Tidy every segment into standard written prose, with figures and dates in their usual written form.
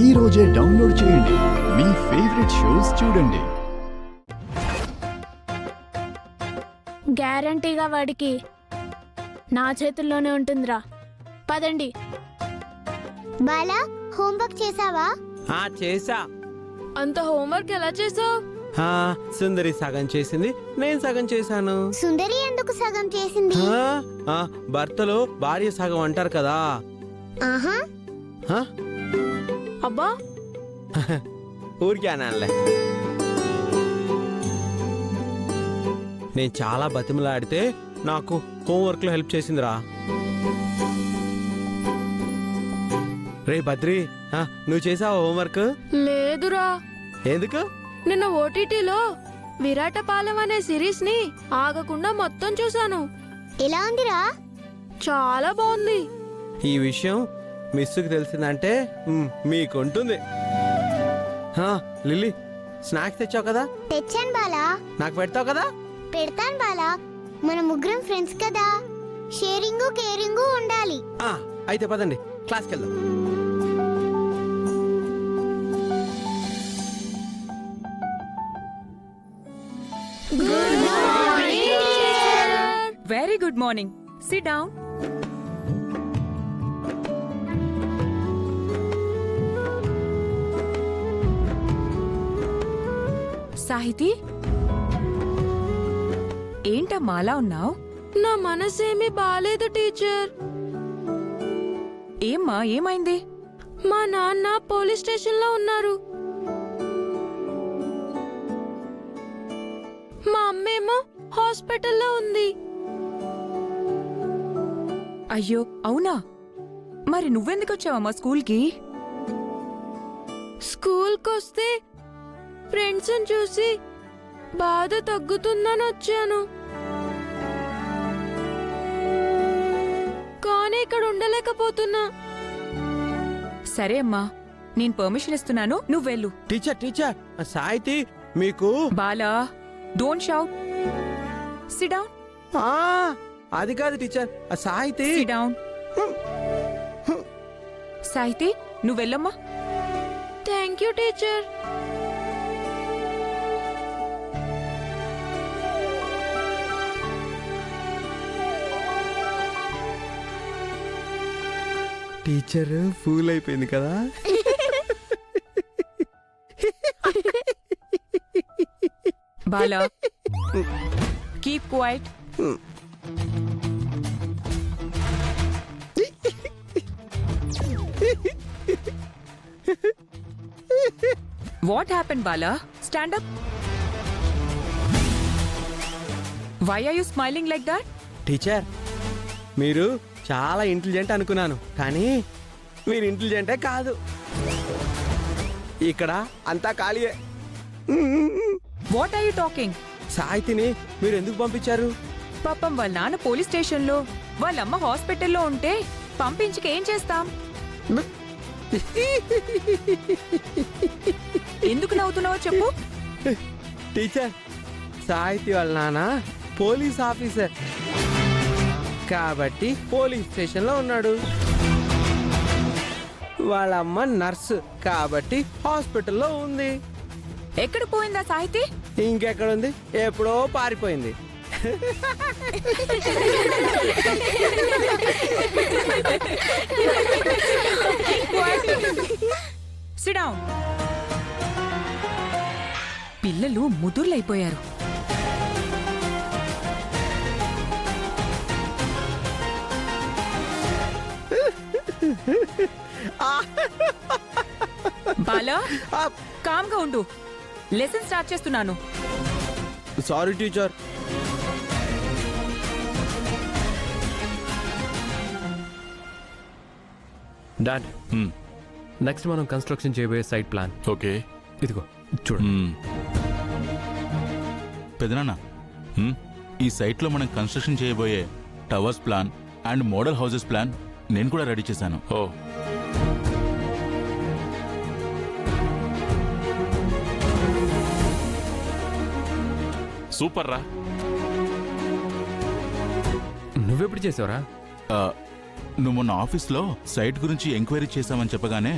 ఈ రోజే డౌన్లోడ్ చేయండి. మీ ఫేవరెట్ షోస్ చూడండి. గ్యారంటీగా వాడికి నా చేతుల్లోనే ఉంటుందిరా. పదండి. బాలా, హోంవర్క్ చేసావా? చేసా. అంత హోంవర్క్ ఎలా చేసావు? సుందరి సగం చేసింది, నేను సగం చేశాను. సుందరి ఎందుకు సగం చేసింది? భర్తలో భార్య సగం అంటారు కదా. ఆహా, హా? అబ్బా, ఊరికే అనాలే. నేను చాలా బతిమలాడితే నాకు హోంవర్క్ లో హెల్ప్ చేసిందిరా. రే బద్రి, నువ్వు చేసావా హోంవర్క్? లేదురా. ఎందుకు? నిన్న ఓటీటీలో విరాటపాలెం అనే సిరీస్ ని ఆగకుండా మొత్తం చూశాను. ఎలా ఉందిరా? చాలా బాగుంది. ఈ విషయం మిస్సుకు తెలిసిందంటే మీకుంటుంది. లిల్లీ, స్నాక్స్ తెచ్చావు కదా? తెచ్చాను బాలా. నాకు పెడతావు కదా? పెడతాను బాలా. మన ముగ్గురం ఫ్రెండ్స్ కదా, షేరింగ్ కేరింగ్ ఉండాలి. అయితే పదండి, క్లాస్కి వెళ్దాం. Very good morning. Sit down. Sahiti, ఏంటమ్మా అలా ఉన్నావు? నా మనసేమీ బాలేదు టీచర్. ఏమ్మా, ఏమైంది? మా నాన్న పోలీస్ స్టేషన్ లో ఉన్నారు. మా అమ్మేమో హాస్పిటల్లో ఉంది. అయ్యో, అవునా? మరి నువ్వెందుకు వచ్చావమ్మా స్కూల్కి? స్కూల్కొస్తే ఫ్రెండ్స్ చూసి బాధ తగ్గుతుందని వచ్చాను. కానీ ఇక్కడ ఉండలేకపోతున్నా. సరే అమ్మా, నేను పర్మిషన్ ఇస్తున్నాను, నువ్వెళ్ళు. టీచర్, సాహితి మీకు... Bala, don't shout. Sit down. అది కాదు teacher, Sahithi... sit down. Sahithi, నువ్వెళ్ళమ్మా. Thank you teacher. Teacher fool అయిపోయింది కదా. Bala, keep quiet. What happened, Bala? Stand up. Why are you smiling like that? Teacher, మీరు చాలా ఇంటెలిజెంట్ అనుకున్నాను, కానీ మీరు ఇంటెలిజెంటే కాదు. ఇక్కడ అంతా ఖాళీయే. What are you talking? సాహితిని మీరు ఎందుకు పంపించారు? పాపం వాళ్ళ నాన్న పోలీస్ స్టేషన్లో, వాళ్ళమ్మ హాస్పిటల్లో ఉంటే పంపించుకు ఏం చేస్తాం? ఎందుకు నవ్వుతున్నావో చెప్పు. టీచర్, సాహితి వాళ్ళ నాన్న పోలీస్ ఆఫీసర్ కాబట్టి పోలీస్ స్టేషన్లో ఉన్నాడు. వాళ్ళ అమ్మ నర్సు కాబట్టి హాస్పిటల్లో ఉంది. ఎక్కడ పోయిందా సాహితి? ఇంకెక్కడుంది, ఎప్పుడో పారిపోయింది. Sit down. పిల్లలు ముదుర్లైపోయారు. బాలా, కామ్గా ఉండు. లెసన్ స్టార్ట్ చేస్తున్నాను. Sorry teacher. డాడ్, నెక్స్ట్ మనం కన్స్ట్రక్షన్ చేయబోయే సైట్ ప్లాన్. ఓకే, ఇదిగో చూడండి. పెదనాన్న, ఈ సైట్లో మనం కన్స్ట్రక్షన్ చేయబోయే towers plan and model houses plan నేను కూడా రెడీ చేశాను. ఓ, సూపర్ రా. నువ్వెప్పుడు చేసావురా? నువ్వు మొన్న ఆఫీస్లో సైట్ గురించి ఎంక్వైరీ చేశామని చెప్పగానే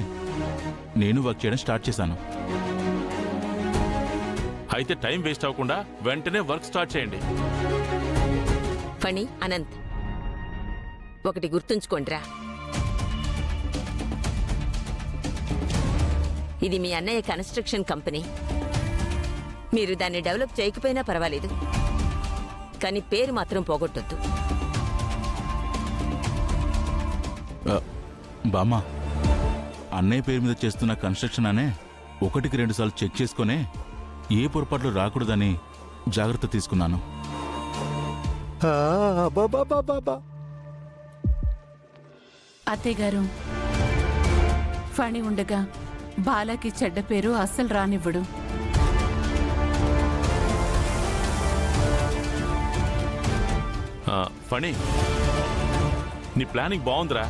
నేను వర్క్ చేయడం స్టార్ట్ చేశాను. అయితే టైం వేస్ట్ అవ్వకుండా వెంటనే వర్క్ స్టార్ట్ చేయండి. ఫణి, అనంత్, ఒకటి గుర్తుంచుకోండిరా. ఇది మీ అన్నయ్య కన్స్ట్రక్షన్ కంపెనీ. మీరు దాన్ని డెవలప్ చేయకపోయినా పర్వాలేదు, కానీ పేరు మాత్రం పోగొట్టొద్దు. బామ్మ, అన్నయ్య పేరు మీద చేస్తున్న కన్స్ట్రక్షన్ అనే 1-2 సార్లు చెక్ చేసుకునే ఏ పొరపాట్లు రాకూడదని జాగ్రత్త తీసుకున్నాను. అత్తయ్య గారు, ఫణి ఉండగా బాలాకి చెడ్డ పేరు అస్సలు రానివ్వడు. ఫణి, నీ ప్లానింగ్ బాగుందిరా.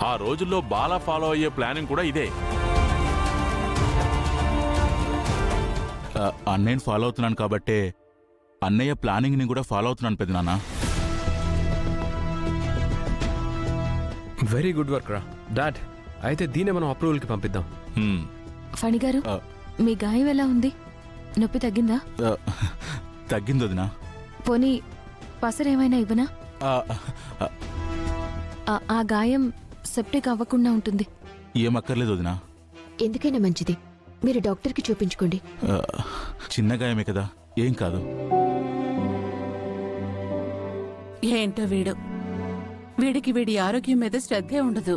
ఆ రోజుల్లో బాలా ఫాలో అయ్యే ప్లానింగ్ కూడా ఇదే. అన్నయ్యని ఫాలో అవుతున్నాను కాబట్టే అన్నయ్య ప్లానింగ్ని కూడా ఫాలో అవుతున్నాను పెద్దనాన్న. వెరీ గుడ్ వర్క్ రా డాడ్. అయితే దీన్ని మనం అప్రూవల్కి పంపిద్దాం. హ్మ్. ఫణి గారు, ఆ. మీ గాయం ఎలా ఉంది? నొప్పి తగ్గిందా? ఆ, తగ్గింది వదినా. పోనీ పసరేమైనా ఇవ్వనా? ఆ, ఆ గాయం సెప్టిక్ అవ్వకుండా ఉంటుంది. ఏం అక్కర్లేదు వదినా. ఎందుకైనా మంచిది, మీరు డాక్టర్కి చూపించుకోండి. ఆ, చిన్న గాయమే కదా, ఏం కాదు. ఏంటో వీడికి వీడి ఆరోగ్యం మీద శ్రద్ధే ఉండదు.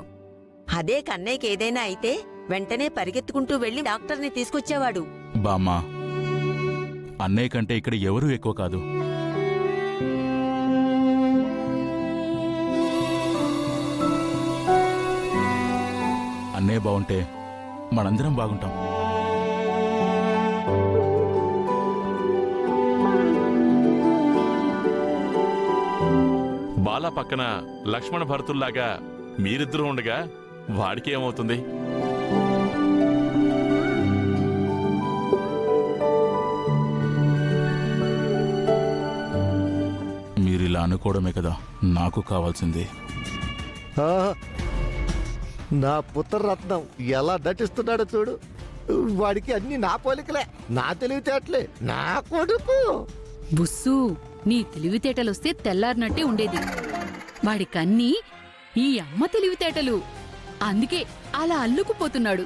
అదే కన్నయ్యకి ఏదైనా అయితే వెంటనే పరిగెత్తుకుంటూ వెళ్లి డాక్టర్ని తీసుకొచ్చేవాడు. బామ్మ, అన్నయ్య కంటే ఇక్కడ ఎవరూ ఎక్కువ కాదు. అన్నయ్య బాగుంటే మనందరం బాగుంటాం. బాలా పక్కన లక్ష్మణ భరతుల్లాగా మీరిద్దరూ ఉండగా వాడికి ఏమవుతుంది? మీరిలా అనుకోవడమే కదా నాకు కావాల్సింది. నా పుత్రరత్నం ఎలా నటిస్తున్నాడో చూడు. వాడికి అన్ని నా పోలికలే, నా తెలివితేటలే, నా కొడుకు. బుస్సు, నీ తెలివితేటలొస్తే తెల్లారినట్టే ఉండేది. వాడికన్నీ ఈ అమ్మ తెలివితేటలు, అందుకే అలా అల్లుకుపోతున్నాడు.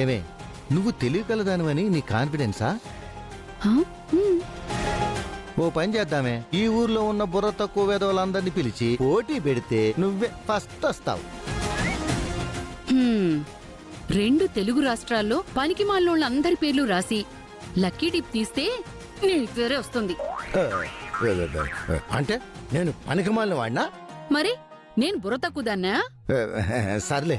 ఏమే, నువ్వు తెలియగలదానివని నీ కాన్ఫిడెన్సా? హా? ఓ పని చేద్దామే, ఈ ఊర్లో ఉన్న బుర్ర తక్కువ వేదవులందరినీ పిలిచి పోటీ పెడితే నువ్వే ఫస్ట్ వస్తావు. హ్మ్. 2 తెలుగు రాష్ట్రాల్లో పనికి మాలినోళ్ళందరి పేర్లు రాసి లక్కీ డిప్ తీస్తే నీ పేరే వస్తుంది. అంటే నేను పనికిమాలిన వాడినా? మరి నేను బుర్ర తక్కువదాన్నా? సర్లే,